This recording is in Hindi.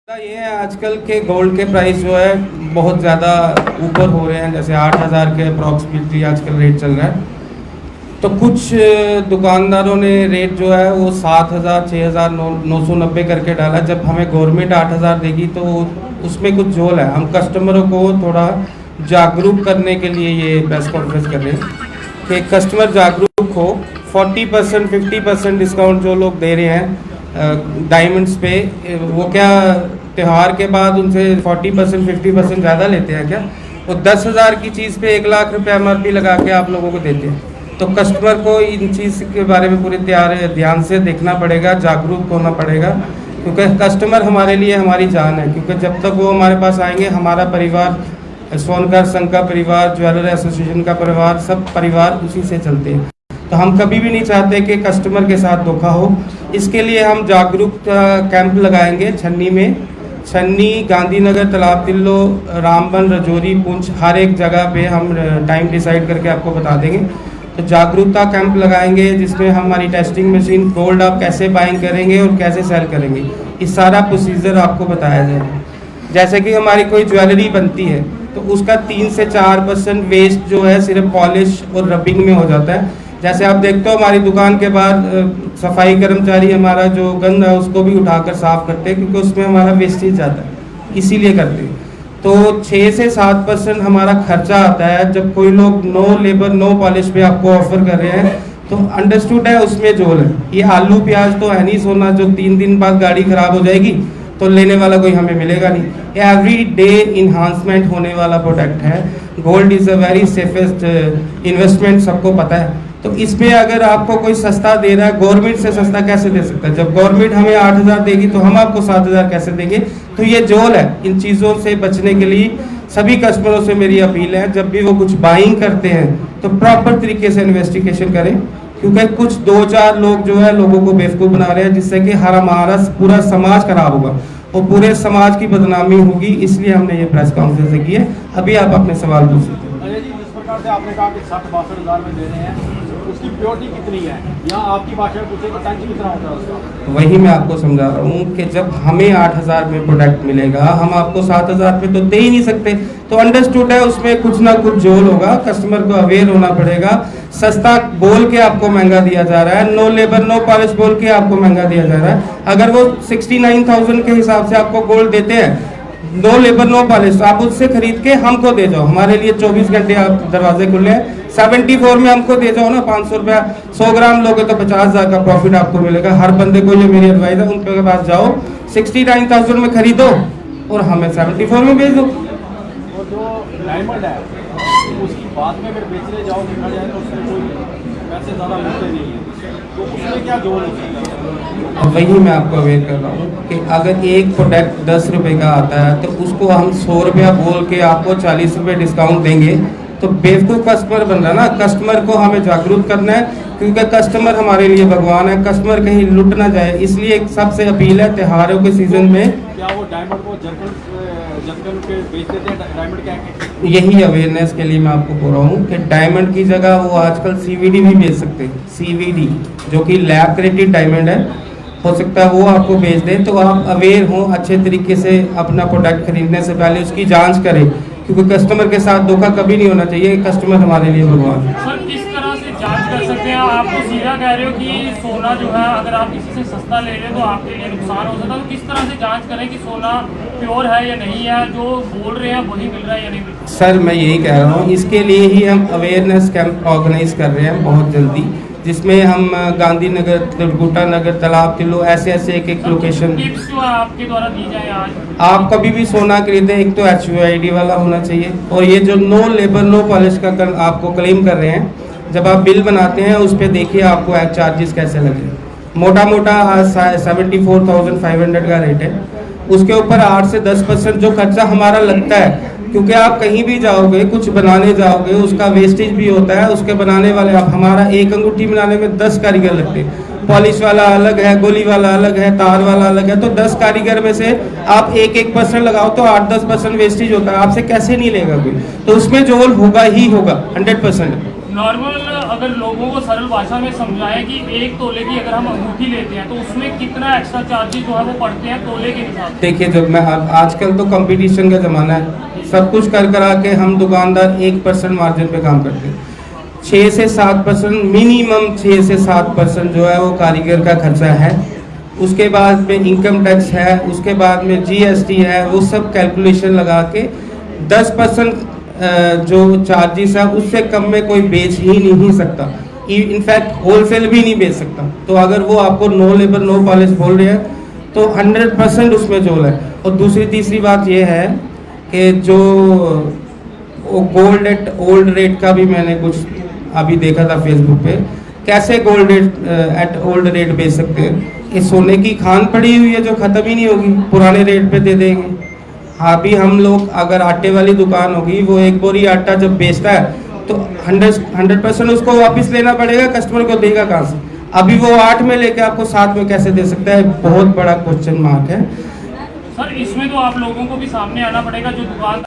ये है आजकल के गोल्ड के प्राइस जो है बहुत ज़्यादा ऊपर हो रहे हैं। जैसे 8,000 के अप्रॉक्सीमेटली आजकल रेट चल रहा है। तो कुछ दुकानदारों ने रेट जो है वो 7,000 6,990 करके डाला। जब हमें गवर्नमेंट 8,000 देगी तो उसमें कुछ झोल है। हम कस्टमरों को थोड़ा जागरूक करने के लिए ये प्रेस कॉन्फ्रेंस कर रहे हैं कि कस्टमर जागरूक हो। 40% 50% डिस्काउंट जो लोग दे रहे हैं डायमंड्स पे, वो क्या त्यौहार के बाद उनसे 40% 50% ज़्यादा लेते हैं क्या? वो 10,000 की चीज़ पे 1 लाख रुपये MRP लगा के आप लोगों को देते हैं। तो कस्टमर को इन चीज़ के बारे में पूरे ध्यान से देखना पड़ेगा, जागरूक होना पड़ेगा, क्योंकि कस्टमर हमारे लिए हमारी जान है। क्योंकि जब तक वो हमारे पास आएंगे, हमारा परिवार, सोनकर संघ का परिवार, ज्वेलर एसोसिएशन का परिवार, सब परिवार उसी से चलते हैं। तो हम कभी भी नहीं चाहते कि कस्टमर के साथ धोखा हो। इसके लिए हम जागरूकता कैंप लगाएंगे छन्नी में। छन्नी, गांधीनगर, तालाब तिल्लो, रामबन, रजौरी, पुंछ, हर एक जगह पे हम टाइम डिसाइड करके आपको बता देंगे। तो जागरूकता कैंप लगाएंगे जिसमें हमारी टेस्टिंग मशीन, गोल्ड आप कैसे बाइंग करेंगे और कैसे सेल करेंगे, इस सारा प्रोसीजर आपको बताया जाएगा। जैसे कि हमारी कोई ज्वेलरी बनती है तो उसका 3 से 4% वेस्ट जो है सिर्फ पॉलिश और रबिंग में हो जाता है। जैसे आप देखते हो हमारी दुकान के बाद सफाई कर्मचारी हमारा जो गंद है उसको भी उठाकर साफ करते हैं, क्योंकि उसमें हमारा वेस्टेज जाता है, इसीलिए करते हैं। तो 6 से 7% हमारा खर्चा आता है। जब कोई लोग नो लेबर नो पॉलिश पे आपको ऑफर कर रहे हैं तो अंडरस्टूड है, उसमें जोल है। ये आलू प्याज तो है नहीं सोना जो 3 दिन बाद गाड़ी खराब हो जाएगी तो लेने वाला कोई हमें मिलेगा नहीं। ये एवरी डे इन्हांसमेंट होने वाला प्रोडक्ट है। Gold is a very safest investment, सबको पता है। तो इसमें अगर आपको कोई सस्ता दे रहा है, गवर्नमेंट से सस्ता कैसे दे सकता है? जब गवर्नमेंट हमें 8,000 देगी तो हम आपको 7,000 कैसे देंगे? तो ये जोल है। इन चीज़ों से बचने के लिए सभी कस्टमरों से मेरी अपील है, जब भी वो कुछ बाइंग करते हैं तो प्रॉपर तरीके से इन्वेस्टिगेशन करें, क्योंकि कुछ 2-4 लोग जो है लोगों को बेवकूफ़ बना रहे हैं, जिससे कि हमारा पूरा समाज खराब होगा और पूरे समाज की बदनामी होगी। इसलिए हमने ये प्रेस कॉन्फ्रेंस की है। अभी आप अपने सवाल पूछ सकते हैं। अजय जी, जिस प्रकार से आपने कहा कि 60-62 हज़ार में दे रहे हैं, उसकी प्योरिटी कितनी है, या आपकी भाषा में पूछे कि टंच कितना होता है उसका? वही मैं आपको समझा रहा हूँ कि जब हमें 8,000 में प्रोडक्ट मिलेगा, हम आपको 7,000 पे तो दे ही नहीं सकते। तो अंडरस्टूड है, उसमें कुछ ना कुछ जोल होगा। कस्टमर को अवेयर होना पड़ेगा। सस्ता बोल के आपको महंगा दिया जा रहा है, नो लेबर नो पॉलिश बोल के आपको महंगा दिया जा रहा है। अगर वो 69,000 के हिसाब से आपको गोल्ड देते हैं, नो लेबर नो पॉलिश, आप उससे खरीद के हमको दे जाओ। हमारे लिए 24 घंटे आप दरवाजे खुले हैं। 74 में हमको दे जाओ ना, 500 रुपया 100 ग्राम लोगे तो 50,000 का प्रॉफिट आपको मिलेगा। हर बंदे को जो मेरी एडवाइस है, उनके पास जाओ, 69,000 में खरीदो और हमें 74 में बेच दो। और जो डायमंड है उसकी बाद में अगर बेचने जाओ, देखा जाए तो उसमें कोई पैसे ज़्यादा मिलते नहीं है, तो उसमें क्या जोड़ हो सकता है? वही मैं आपको अवेयर कर रहा हूँ कि अगर एक प्रोडक्ट 10 रुपये का आता है तो उसको हम 100 रुपया बोल के आपको 40 रुपये डिस्काउंट देंगे तो बेवकूफ़ कस्टमर बन रहा है ना। कस्टमर को हमें जागरूक करना है, क्योंकि कस्टमर हमारे लिए भगवान है। कस्टमर कहीं लुट ना जाए, इसलिए एक सबसे अपील है त्योहारों के सीजन में क्या वो डायमंड को जर्कन के बेच देते हैं? डायमंड क्या? यही अवेयरनेस के लिए मैं आपको बोल रहा हूँ कि डायमंड की जगह वो आजकल CVD भी बेच सकते हैं। CVD जो कि लैब क्रेडिट डायमंड है, हो सकता है वो आपको बेच दें। तो आप अवेयर हों, अच्छे तरीके से अपना प्रोडक्ट खरीदने से पहले उसकी जांच करें, क्योंकि कस्टमर के साथ धोखा कभी नहीं होना चाहिए। कस्टमर हमारे लिए भगवान है। सर, किस तरह से जांच कर सकते हैं? आप तो सीधा कह रहे हो कि सोना जो है अगर आप किसी से सस्ता ले रहे हैं तो आपके लिए नुकसान हो सकता है, तो किस तरह से जांच करें कि सोना प्योर है या नहीं है, जो बोल रहे हैं वही मिल रहा है या नहीं मिल रहा? सर, मैं यही कह रहा हूँ, इसके लिए ही हम अवेयरनेस कैंप ऑर्गेनाइज कर रहे हैं बहुत जल्दी, जिसमें हम गांधीनगर, त्रिकुटा नगर, तालाब तिल्लो, ऐसे एक लोकेशन टिप्स जो है आपके द्वारा दी जाए आज। आप कभी भी सोना खरीदें, एक तो HUID वाला होना चाहिए, और ये जो नो लेबर नो पॉलिश का आपको क्लेम कर रहे हैं, जब आप बिल बनाते हैं उस पर देखिए आपको एक्ट चार्जेस कैसे लगे। मोटा 74,500 का रेट है, उसके ऊपर 8 से 10% जो खर्चा हमारा लगता है, क्योंकि आप कहीं भी जाओगे, कुछ बनाने जाओगे, उसका वेस्टेज भी होता है। उसके बनाने वाले, आप हमारा एक अंगूठी बनाने में 10 कारीगर लगते हैं। पॉलिश वाला अलग है, गोली वाला अलग है, तार वाला अलग है। तो 10 कारीगर में से आप 1% लगाओ तो 8-10% वेस्टेज होता है। आपसे कैसे नहीं लेगा कोई? तो उसमें जोल होगा ही होगा 100%। नॉर्मल अगर लोगों को सरल भाषा में समझाएं कि 1 तोले की अगर हम अंगूठी लेते हैं तो उसमें कितना एक्स्ट्रा चार्जेस जो है वो पड़ते हैं तोले के हिसाब से। देखिए, जब मैं आजकल तो कंपटीशन का ज़माना है, सब कुछ कर करा के हम दुकानदार 1% मार्जिन पे काम करते हैं। 6 से 7% मिनिमम 6 से 7% जो है वो कारीगर का खर्चा है। उसके बाद में इनकम टैक्स है, उसके बाद में जीएसटी है, वो सब कैलकुलेशन लगा के 10% जो चार्जेस है उससे कम में कोई बेच ही नहीं सकता। इनफैक्ट होलसेल भी नहीं बेच सकता। तो अगर वो आपको नो लेबर नो पॉलिश बोल रहे हैं तो 100% उसमें जोल है। और दूसरी तीसरी बात ये है कि जो गोल्ड एट ओल्ड रेट का भी मैंने कुछ अभी देखा था फेसबुक पे, कैसे गोल्ड एट ओल्ड रेट बेच सकते हैं। ये सोने की खान पड़ी हुई है जो ख़त्म ही नहीं होगी, पुराने रेट पे दे देंगे। अभी हम लोग अगर आटे वाली दुकान होगी, वो एक बोरी आटा जब बेचता है तो 100% उसको वापस लेना पड़ेगा, कस्टमर को देगा कहाँ से? अभी वो 8 में लेके आपको 7 में कैसे दे सकता है? बहुत बड़ा क्वेश्चन मार्क है। सर इसमें तो आप लोगों को भी सामने आना पड़ेगा जो दुकान